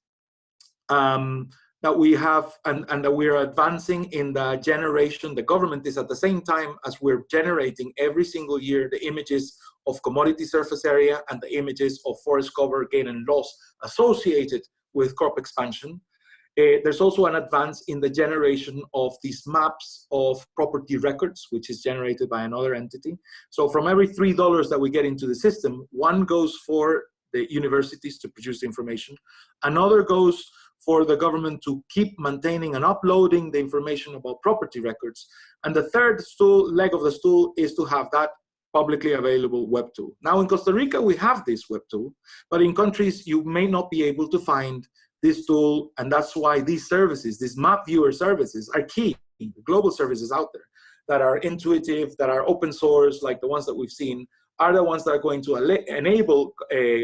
that we have, and that we're advancing in the generation. The government is at the same time as we're generating every single year the images of commodity surface area and the images of forest cover gain and loss associated with crop expansion. There's also an advance in the generation of these maps of property records, which is generated by another entity. So from every $3 that we get into the system, one goes for the universities to produce the information, another goes for the government to keep maintaining and uploading the information about property records, and the third leg of the stool is to have that publicly available web tool. Now in Costa Rica, we have this web tool, but in countries you may not be able to find this tool, and that's why these services, these map viewer services, are key. Global services out there that are intuitive, that are open source, like the ones that we've seen, are the ones that are going to enable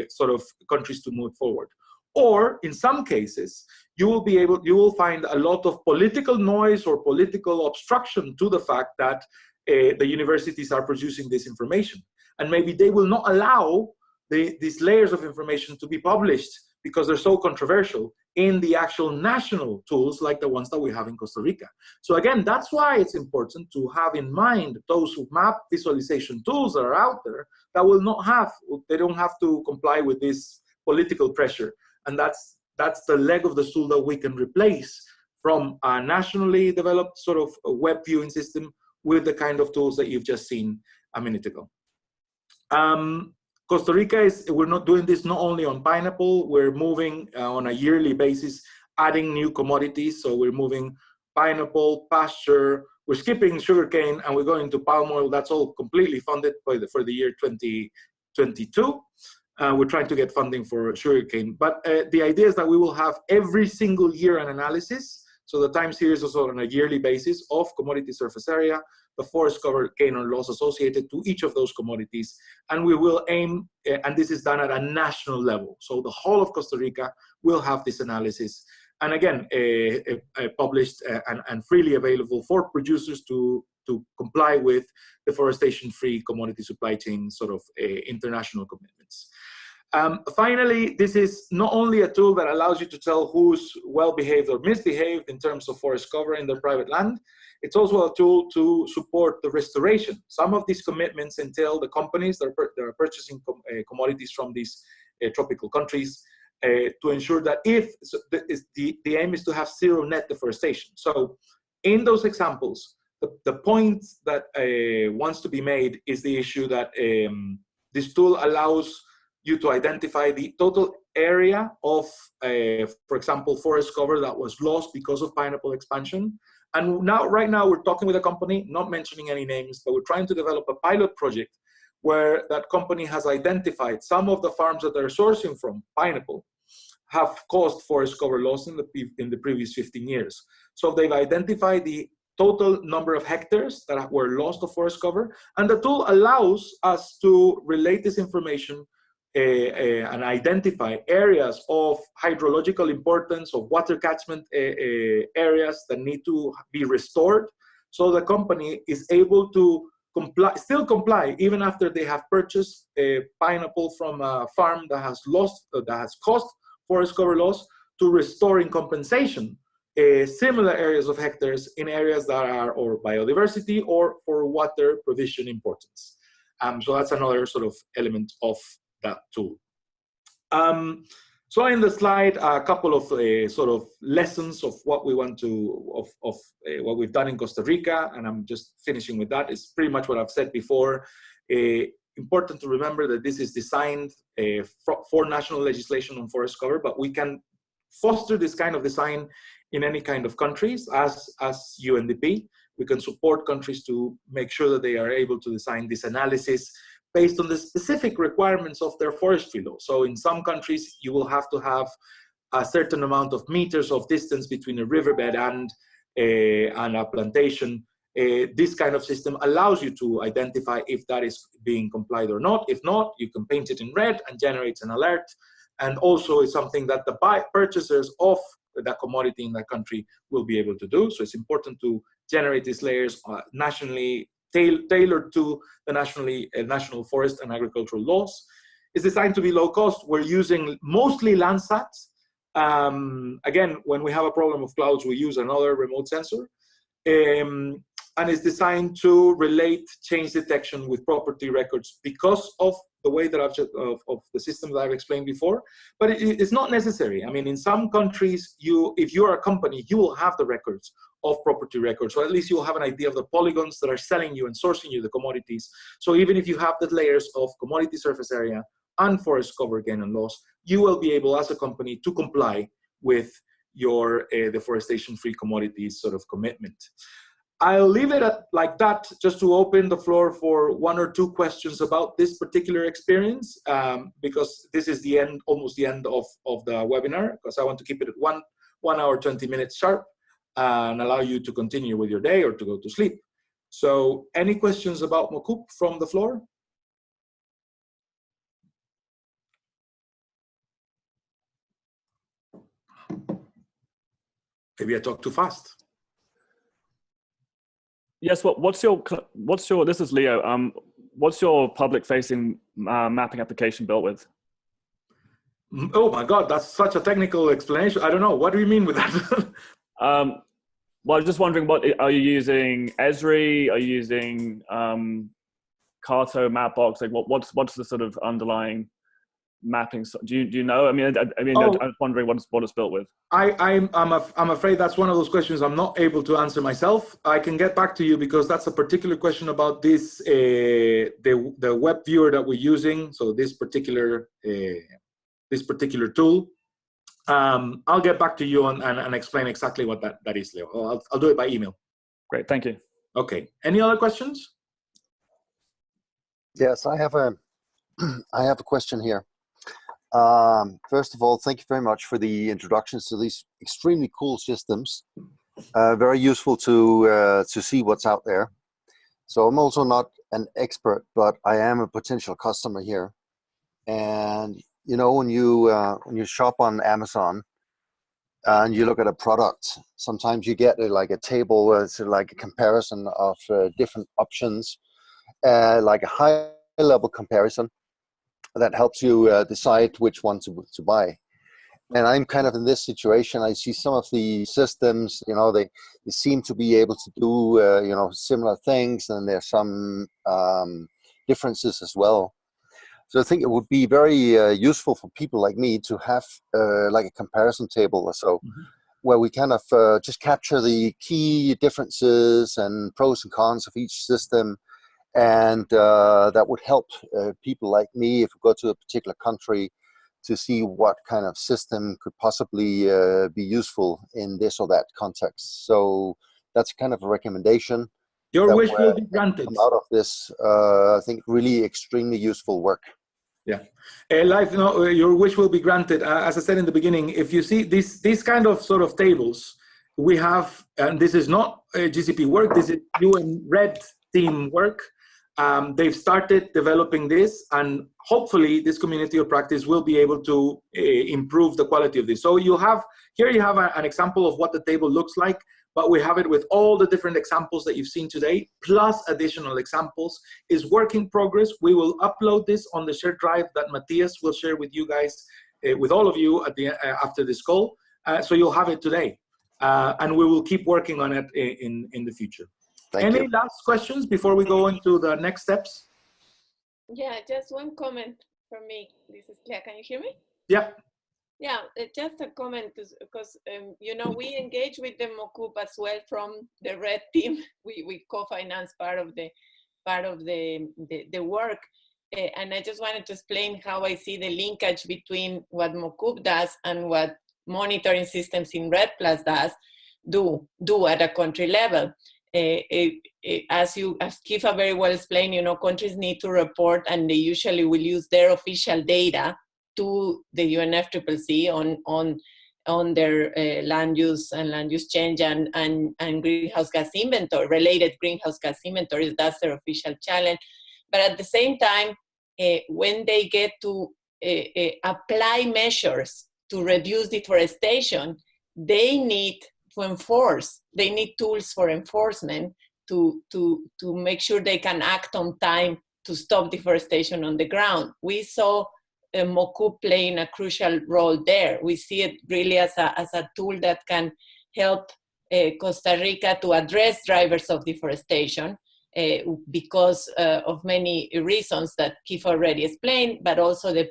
sort of countries to move forward. Or in some cases, you will find a lot of political noise or political obstruction to the fact that the universities are producing this information, and maybe they will not allow these layers of information to be published because they're so controversial in the actual national tools like the ones that we have in Costa Rica. So again, that's why it's important to have in mind those map visualization tools that are out there that will not have, they don't have to comply with this political pressure. And that's the leg of the stool that we can replace from a nationally developed sort of a web viewing system with the kind of tools that you've just seen a minute ago. Costa Rica we're not doing this not only on pineapple, we're moving on a yearly basis, adding new commodities. So we're moving pineapple, pasture. We're skipping sugarcane and we're going to palm oil. That's all completely funded for the year 2022. We're trying to get funding for sugarcane. But the idea is that we will have every single year an analysis. So the time series is on a yearly basis of commodity surface area, the forest cover gain or loss associated to each of those commodities. And we will aim, and this is done at a national level. So the whole of Costa Rica will have this analysis. And again, published and freely available for producers to comply with deforestation-free commodity supply chain sort of international commitments. Finally, this is not only a tool that allows you to tell who's well-behaved or misbehaved in terms of forest cover in their private land, it's also a tool to support the restoration. Some of these commitments entail the companies that are purchasing commodities from these tropical countries to ensure that the aim is to have zero net deforestation. So in those examples, the point that wants to be made is the issue that this tool allows you to identify the total area of, for example, forest cover that was lost because of pineapple expansion. And right now we're talking with a company, not mentioning any names, but we're trying to develop a pilot project where that company has identified some of the farms that they're sourcing from pineapple have caused forest cover loss in the previous 15 years. So they've identified the total number of hectares that were lost of forest cover, and the tool allows us to relate this information and identify areas of hydrological importance, of water catchment areas that need to be restored, so the company is able to still comply even after they have purchased pineapple from a farm that has caused forest cover loss, to restoring compensation similar areas of hectares in areas that are or biodiversity or for water provision importance. So that's another sort of element of that tool. So in the slide, a couple of sort of lessons of what we want to, what we've done in Costa Rica, and I'm just finishing with that. It's pretty much what I've said before. Important to remember that this is designed for national legislation on forest cover, but we can foster this kind of design in any kind of countries as UNDP. We can support countries to make sure that they are able to design this analysis based on the specific requirements of their forestry law. So in some countries, you will have to have a certain amount of meters of distance between a riverbed and a plantation. This kind of system allows you to identify if that is being complied or not. If not, you can paint it in red and generate an alert. And also it's something that the purchasers of that commodity in that country will be able to do. So it's important to generate these layers nationally, tailored to the national forest and agricultural laws. It's designed to be low cost. We're using mostly Landsat. Again, when we have a problem of clouds, we use another remote sensor. And it's designed to relate change detection with property records because of the way that of the system that I've explained before. But it's not necessary. I mean, in some countries, if you're a company, you will have the records of property records, or at least you'll have an idea of the polygons that are selling you and sourcing you the commodities. So even if you have the layers of commodity surface area and forest cover gain and loss, you will be able as a company to comply with your deforestation-free commodities sort of commitment. I'll leave it like that, just to open the floor for one or two questions about this particular experience, because this is the end, almost the end of the webinar, because I want to keep it at 1 hour, 20 minutes sharp, and allow you to continue with your day or to go to sleep. So any questions about Mokup from the floor? Maybe I talk too fast. Yes, what's your, this is Leo, what's your public-facing mapping application built with? Oh my God, that's such a technical explanation. I don't know, what do you mean with that? Well, I was just wondering, are you using Esri? Are you using Carto, Mapbox? Like, what's the sort of underlying mapping? Do you know? I mean, I'm wondering what it's built with. I'm afraid that's one of those questions I'm not able to answer myself. I can get back to you because that's a particular question about this the web viewer that we're using. So this particular tool. I'll get back to you and explain exactly what that is, Leo. I'll do it by email. Great, thank you. Okay, any other questions? Yes, I have a question here. First of all, thank you very much for the introductions to these extremely cool systems. Very useful to see what's out there. So I'm also not an expert, but I am a potential customer here. And you know, when you shop on Amazon and you look at a product, sometimes you get like a table where it's like a comparison of different options, like a high-level comparison that helps you decide which one to buy. And I'm kind of in this situation. I see some of the systems, you know, they seem to be able to do, you know, similar things, and there's some differences as well. So I think it would be very useful for people like me to have like a comparison table or so, where we kind of just capture the key differences and pros and cons of each system. And that would help people like me, if we go to a particular country, to see what kind of system could possibly be useful in this or that context. So that's kind of a recommendation. Your wish will be granted. Out of this, I think, really extremely useful work. Yeah, your wish will be granted. As I said in the beginning, if you see these kind of sort of tables, we have, and this is not GCP work, this is UN Red team work. They've started developing this, and hopefully this community of practice will be able to improve the quality of this. So you have an example of what the table looks like, but we have it with all the different examples that you've seen today, plus additional examples. It's work in progress. We will upload this on the shared drive that Matthias will share with you guys, with all of you at the after this call. So you'll have it today, and we will keep working on it in the future. Any last questions before we go into the next steps? Yeah, just one comment from me. This is Claire. Can you hear me? Yeah. Yeah, just a comment, because you know, we engage with the MOCUP as well from the Red team. We co-finance part of the work, and I just wanted to explain how I see the linkage between what MOCUP does and what monitoring systems in Red Plus do at a country level. As Kifa very well explained, you know, countries need to report, and they usually will use their official data to the UNFCCC on their land use and land use change and greenhouse gas inventory, related greenhouse gas inventories. That's their official challenge. But at the same time, when they get to apply measures to reduce deforestation, they need to enforce. They need tools for enforcement to make sure they can act on time to stop deforestation on the ground. We saw MOCUP playing a crucial role there. We see it really as a tool that can help Costa Rica to address drivers of deforestation because of many reasons that Kifa already explained, but also the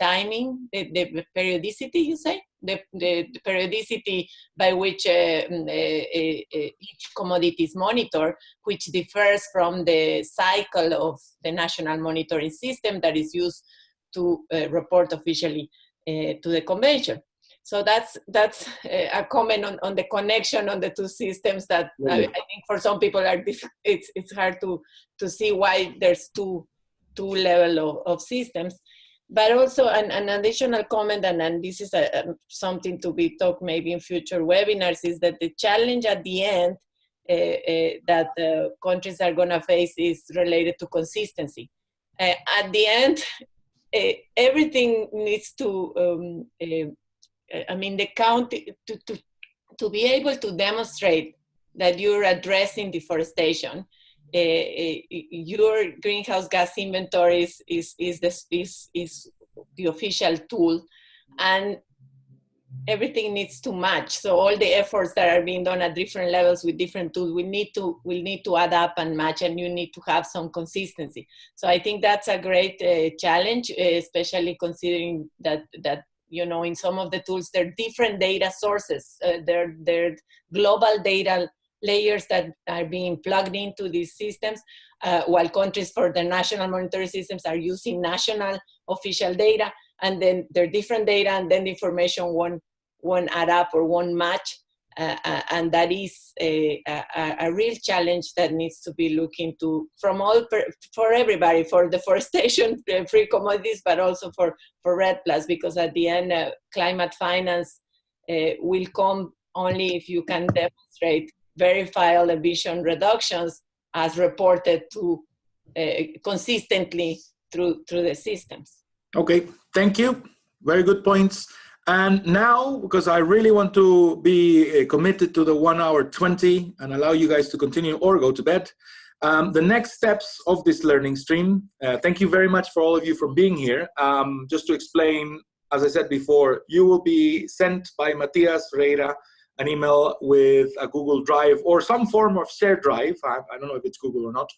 timing, the periodicity, you say? The periodicity by which each commodities monitor, which differs from the cycle of the national monitoring system that is used to report officially to the convention. So that's a comment on the connection on the two systems that I think for some people it's hard to see why there's two level of systems. But also an additional comment, and this is something to be talked maybe in future webinars, is that the challenge at the end that countries are going to face is related to consistency. At the end, everything needs to, I mean, the county, to be able to demonstrate that you're addressing deforestation, your greenhouse gas inventory is the official tool, and everything needs to match. So all the efforts that are being done at different levels with different tools will need to add up and match, and you need to have some consistency. So I think that's a great challenge, especially considering that you know, in some of the tools there are different data sources, there are global data layers that are being plugged into these systems, while countries for the national monitoring systems are using national official data. and then there are different data, and then the information won't add up or won't match. And that is a real challenge that needs to be looked into for everybody, for deforestation, free commodities, but also for REDD+, because at the end, climate finance will come only if you can demonstrate verifiable emission reductions as reported to consistently through the systems. Okay, thank you. Very good points. And now, because I really want to be committed to the 1 hour 20 and allow you guys to continue or go to bed, the next steps of this learning stream, thank you very much for all of you for being here. Just to explain, as I said before, you will be sent by Matias Reira an email with a Google Drive or some form of shared drive, I don't know if it's Google or not,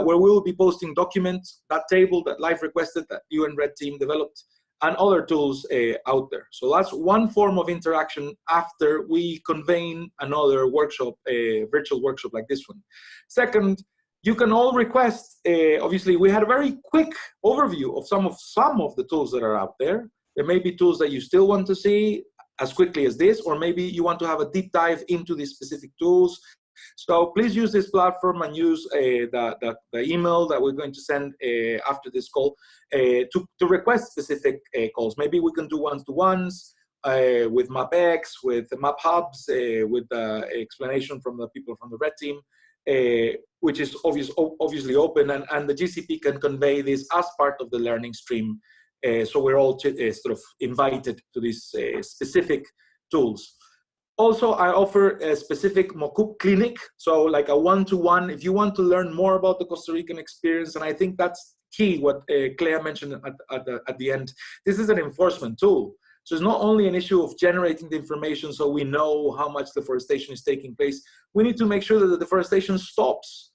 where we will be posting documents, that table that Life requested that you and Red Team developed, and other tools out there. So that's one form of interaction after we convene another workshop, a virtual workshop like this one. Second, you can all request, obviously we had a very quick overview of some of the tools that are out there. There may be tools that you still want to see as quickly as this, or maybe you want to have a deep dive into these specific tools. So please use this platform and use the email that we're going to send after this call to request specific calls. Maybe we can do one-to-ones with MapX, with Map Hubs, with the explanation from the people from the Red Team, which is obviously open, and the GCP can convey this as part of the learning stream. So we're all sort of invited to these specific tools. Also, I offer a specific Mokup clinic, so like a one-to-one, if you want to learn more about the Costa Rican experience, and I think that's key, what Clea mentioned at the end. This is an enforcement tool. So it's not only an issue of generating the information so we know how much deforestation is taking place, we need to make sure that the deforestation stops.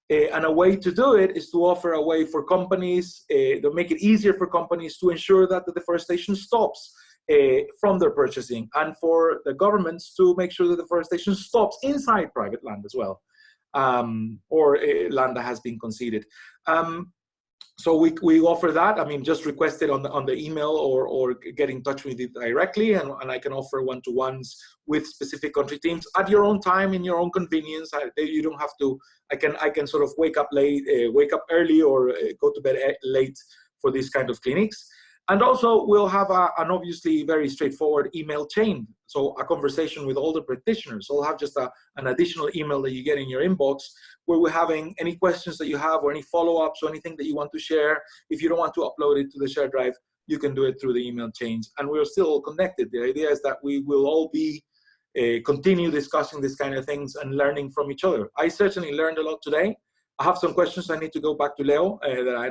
And a way to do it is to offer a way for companies, to make it easier for companies to ensure that the deforestation stops from their purchasing, and for the governments to make sure that deforestation stops inside private land as well, or land that has been conceded. So we offer that. I mean, just request it on the email or get in touch with it directly, and I can offer one-to-ones with specific country teams at your own time, in your own convenience. You don't have to. I can sort of wake up early, or go to bed late for these kind of clinics. And also, we'll have an obviously very straightforward email chain. So a conversation with all the practitioners. So we'll have just an additional email that you get in your inbox, where we're having any questions that you have, or any follow-ups, or anything that you want to share. If you don't want to upload it to the shared drive, you can do it through the email chains. And we're still connected. The idea is that we will all be continue discussing these kind of things and learning from each other. I certainly learned a lot today. I have some questions I need to go back to Leo that I don't